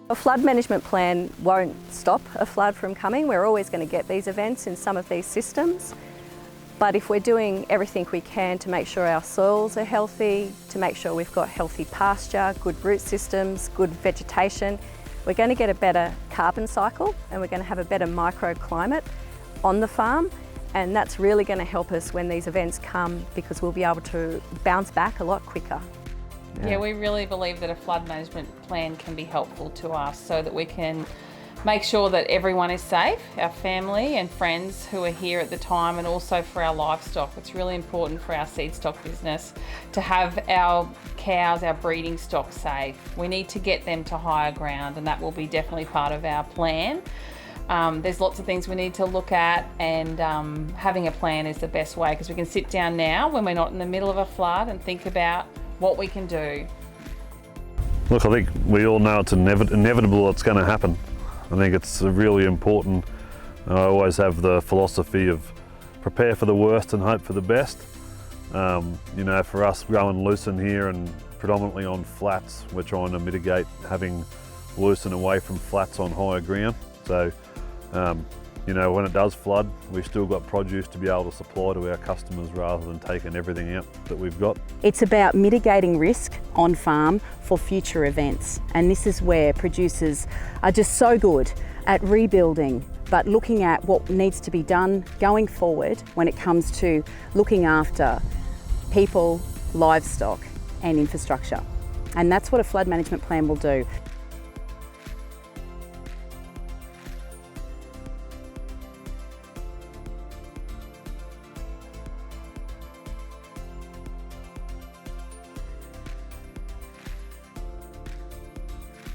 A flood management plan won't stop a flood from coming. We're always going to get these events in some of these systems. But if we're doing everything we can to make sure our soils are healthy, to make sure we've got healthy pasture, good root systems, good vegetation, we're going to get a better carbon cycle and we're going to have a better microclimate on the farm. And that's really going to help us when these events come, because we'll be able to bounce back a lot quicker. Yeah, we really believe that a flood management plan can be helpful to us so that we can make sure that everyone is safe, our family and friends who are here at the time, and also for our livestock. It's really important for our seed stock business to have our cows, our breeding stock safe. We need to get them to higher ground, and that will be definitely part of our plan. There's lots of things we need to look at, and having a plan is the best way, because we can sit down now when we're not in the middle of a flood and think about what we can do. Look, I think we all know it's inevitable it's going to happen. I think it's really important. I always have the philosophy of prepare for the worst and hope for the best. You know, for us growing lucerne here and predominantly on flats, we're trying to mitigate having lucerne away from flats on higher ground. So, you know, when it does flood, we've still got produce to be able to supply to our customers rather than taking everything out that we've got. It's about mitigating risk on farm for future events, and this is where producers are just so good at rebuilding, but looking at what needs to be done going forward when it comes to looking after people, livestock and infrastructure. And that's what a flood management plan will do.